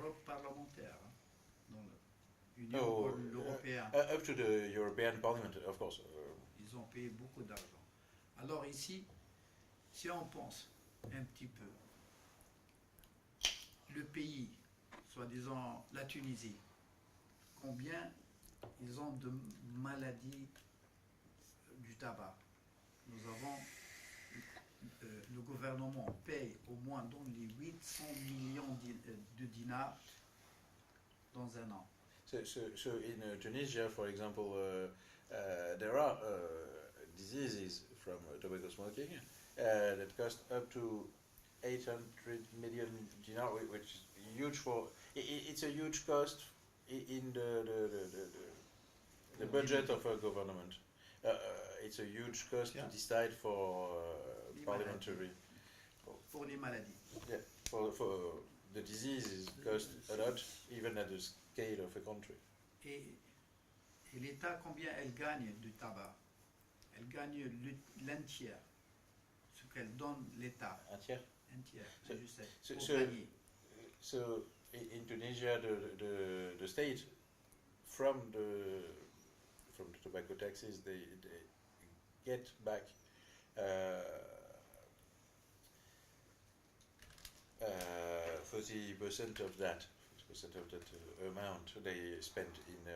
l'Europe parlementaire, hein, dans l'Union européenne. Up to the European Parliament, of course. Ils ont payé beaucoup d'argent. Alors ici, si on pense un petit peu, le pays, soi-disant la Tunisie, combien ils ont de maladies du tabac. Nous avons, le gouvernement paye au moins dans les 800 millions de dinars dans un an. So in Tunisia, for example, there are diseases from tobacco smoking that cost up to 800 million dinar, which is huge for. It's a huge cost in the budget of a government. It's a huge cost to decide for parliamentary. Pour les maladies. Yeah, for the diseases cost a lot, even at the scale of a country. Et l'État, combien elle gagne du tabac? Elle gagne l'un tiers, ce qu'elle donne l'État. Un tiers? Un tiers, So, je sais. So in Tunisia, the state, from the tobacco taxes, they get back 30% of that. 30% of that amount they spend in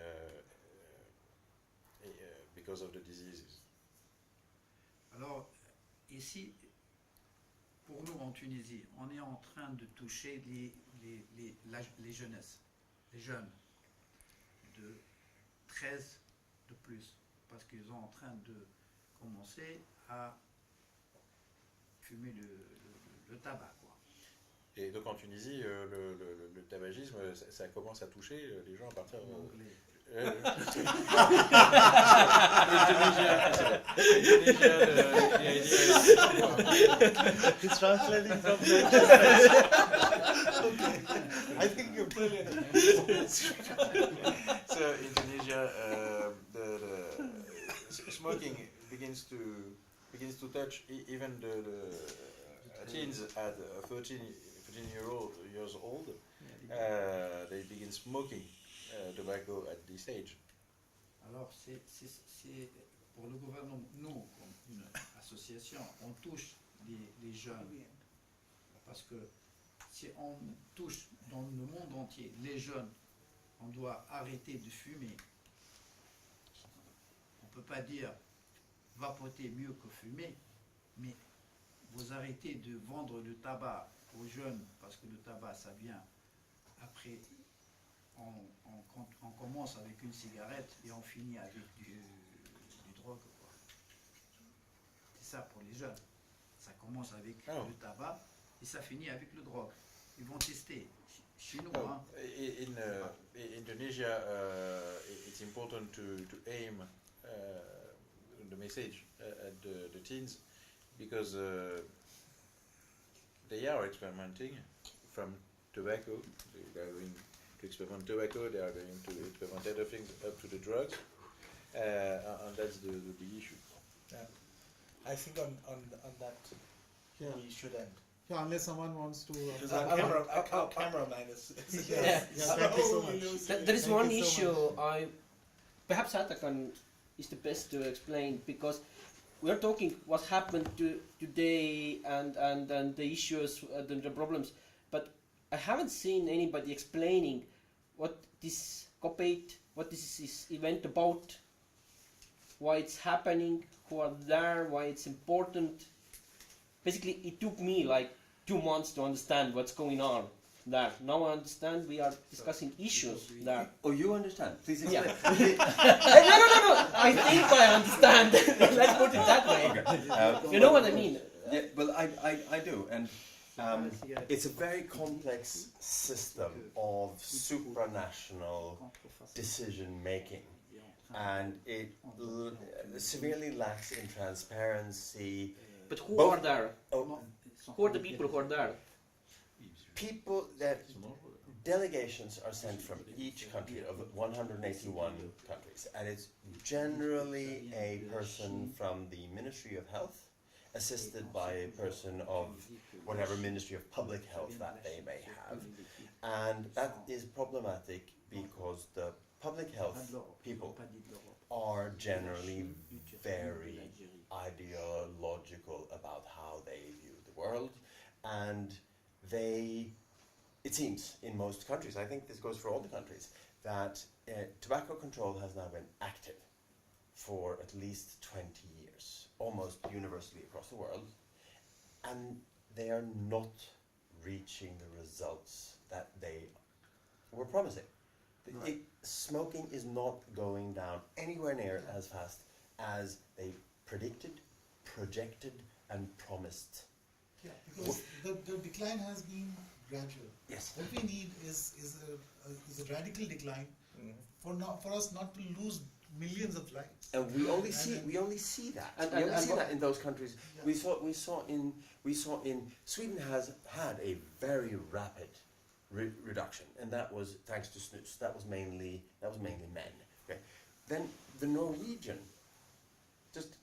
because of the diseases. Alors, ici, pour nous en Tunisie, on est en train de toucher les jeunesses, les jeunes de 13 de plus, parce qu'ils sont en train de commencer à fumer le tabac, quoi. Et donc en Tunisie, le tabagisme, ça commence à toucher les gens à partir de... He's translating from I think you're brilliant. So in Tunisia, the smoking begins to touch even the teens at 13 years old. They begin smoking tobacco at this age. Alors, c'est pour le gouvernement, nous, comme une association, on touche les jeunes. Parce que si on touche dans le monde entier les jeunes, on doit arrêter de fumer. On ne peut pas dire vapoter mieux que fumer, mais vous arrêtez de vendre le tabac aux jeunes, parce que le tabac, ça vient après. On commence avec une cigarette et on finit avec du drogue, quoi. C'est ça pour les jeunes. Ça commence avec le tabac et ça finit avec le drogue. Ils vont tester. Chez nous, hein. In Indonesia, it's important to aim the message at the teens, because they are experimenting from tobacco. They are going to experiment tobacco, they are going to experiment other things up to the drugs, and that's the big issue. Yeah. I think on that we should end. Yeah, unless someone wants to. Our cameraman is. Thank you so much. There is one issue perhaps Atakan is the best to explain, because we are talking what happened today and the issues, the problems, but I haven't seen anybody explaining what this COP8, what this is event about, why it's happening, who are there, why it's important. Basically, it took me like 2 months to understand what's going on there. Now I understand we are discussing issues there. Oh, you understand? Please explain. No. I think I understand. Let's put it that way. Okay. You know what I mean? Yeah, well, I do, and it's a very complex system of supranational decision making, and it severely lacks in transparency. But who are there? Who are the people who are there? People that delegations are sent from each country of 181 countries, and it's generally a person from the Ministry of Health assisted by a person of whatever Ministry of Public Health that they may have. And that is problematic because the public health people are generally very ideological about how they view the world, and it seems in most countries, I think this goes for all the countries, that tobacco control has now been active for at least 20 years, almost universally across the world, and they are not reaching the results that they were promising. Smoking is not going down anywhere near as fast as they predicted, projected, and promised. Yeah, because the decline has been gradual. Yes. What we need is a radical decline for us not to lose millions of lives. And we only see that. We only see that in those countries. Yeah. We saw in Sweden has had a very rapid reduction, and that was thanks to snus. That was mainly men. Okay, then the Norwegian just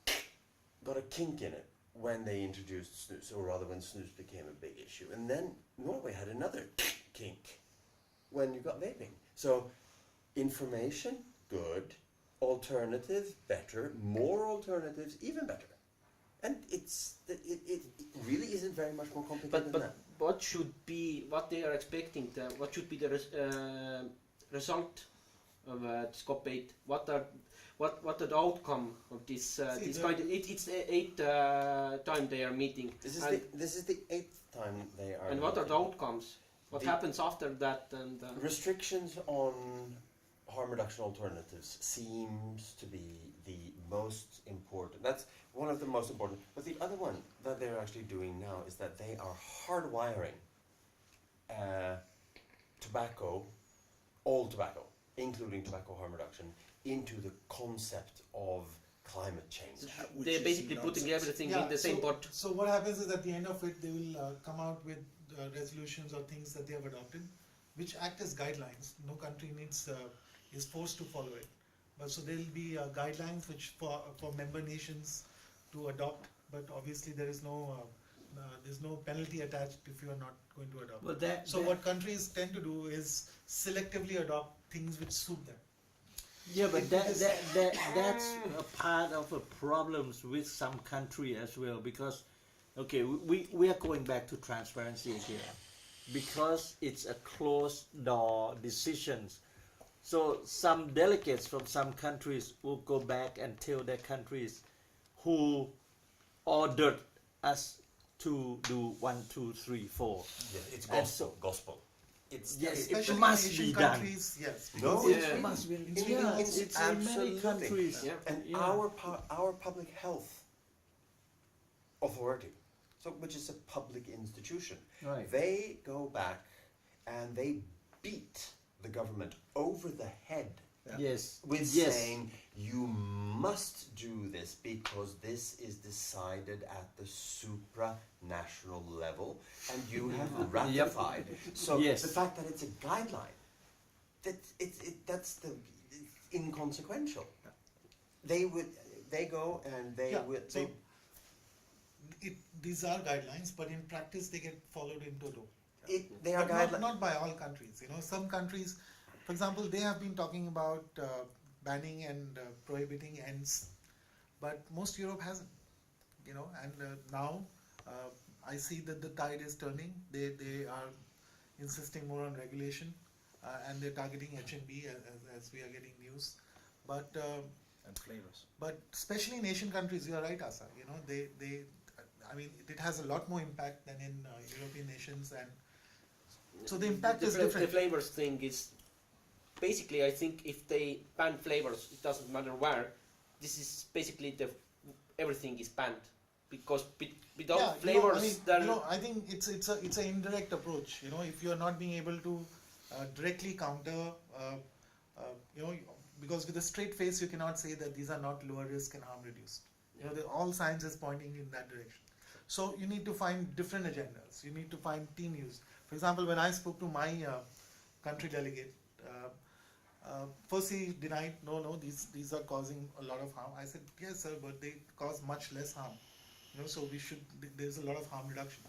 got a kink in it when they introduced snus, or rather when snus became a big issue, and then Norway had another kink when you got vaping. So information, good. Alternatives, better. More alternatives, even better. And it really isn't very much more complicated than that. What they are expecting, what should be the result of this COP8? What are the outcome of this? It's the 8th time they are meeting. This is the 8th time they are. And what are the outcomes? What happens after that? And restrictions on harm reduction alternatives seems to be the most important. That's one of the most important. But the other one that they're actually doing now is that they are hardwiring tobacco, all tobacco, including tobacco harm reduction, into the concept of climate change. they're basically putting everything in the same pot. So what happens is at the end of it, they will come out with resolutions or things that they have adopted, which act as guidelines. No country is forced to follow it. But so there will be guidelines which for member nations to adopt. But obviously there's no penalty attached if you are not going to adopt. Well, What countries tend to do is selectively adopt things which suit them. yeah, but that's a part of the problems with some country as well, because okay, we are going back to transparency again, because it's a closed door decisions. So some delegates from some countries will go back and tell their countries who ordered us to do 1, 2, 3, 4. Yeah, it's And gospel. It's yes, Especially it must in be Asian done. countries, yes. No, because it's It must be. Yeah, It's in many absolutely. countries. Yeah. And Yeah. our public health authority, which is a public institution, Right. they go back and they beat the government over the head Yes. with Yes. saying you must do this because this is decided at the supranational level and you have ratified. So Yes. the fact that it's a guideline, that's inconsequential. They go and they Yeah, would so these are guidelines, but in practice they get followed in toto. they are But guidelines. not by all countries. Some countries, for example, they have been talking about banning and prohibiting ends, but most Europe hasn't. And now I see that the tide is turning. They are insisting more on regulation, and they're targeting H&B as we are getting news. But And flavors. but especially in Asian countries, you are right, Asa. It has a lot more impact than in European nations, and so the impact is The different. flavors thing is basically, I think if they ban flavors, it doesn't matter where. This is basically everything is banned because without flavors, I think it's an indirect approach. If you are not being able to directly counter, because with a straight face you cannot say that these are not lower risk and harm reduced. All science is pointing in that direction. So you need to find different agendas. You need to find team use. For example, when I spoke to my country delegate, first he denied, no, these are causing a lot of harm. I said, yes, sir, but they cause much less harm You know, so we should. There's a lot of harm reduction.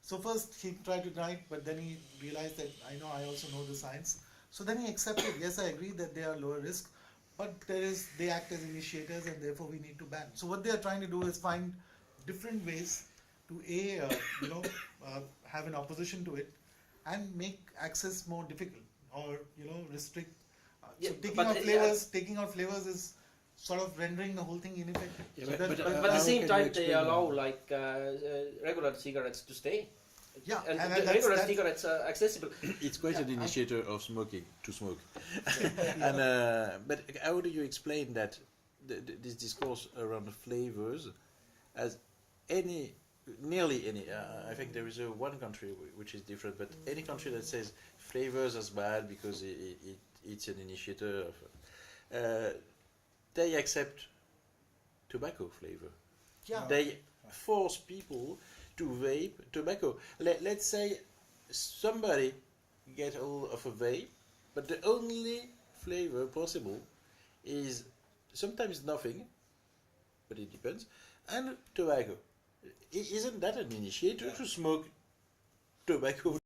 So first he tried to deny it, but then he realized that I also know the science. So then he accepted. Yes, I agree that they are lower risk, but they act as initiators, and therefore we need to ban. So what they are trying to do is find different ways to have an opposition to it, and make access more difficult, or restrict. Yeah, So but, taking out flavors is sort of rendering the whole thing ineffective. Yeah, So but- that- but, But at the how same can you time, they explain allow that? regular cigarettes to stay. Yeah, and and the that's- regular that's- cigarettes are accessible. It's quite Yeah, an initiator of smoking to smoke. And but how do you explain that this discourse around the flavors as nearly any? I think there is one country which is different, but any country that says flavors is bad because it's an initiator of, they accept tobacco flavor. yeah. They force people to vape tobacco. Let's say somebody get hold of a vape, but the only flavor possible is sometimes nothing, but it depends, and tobacco. Isn't that an initiator to smoke tobacco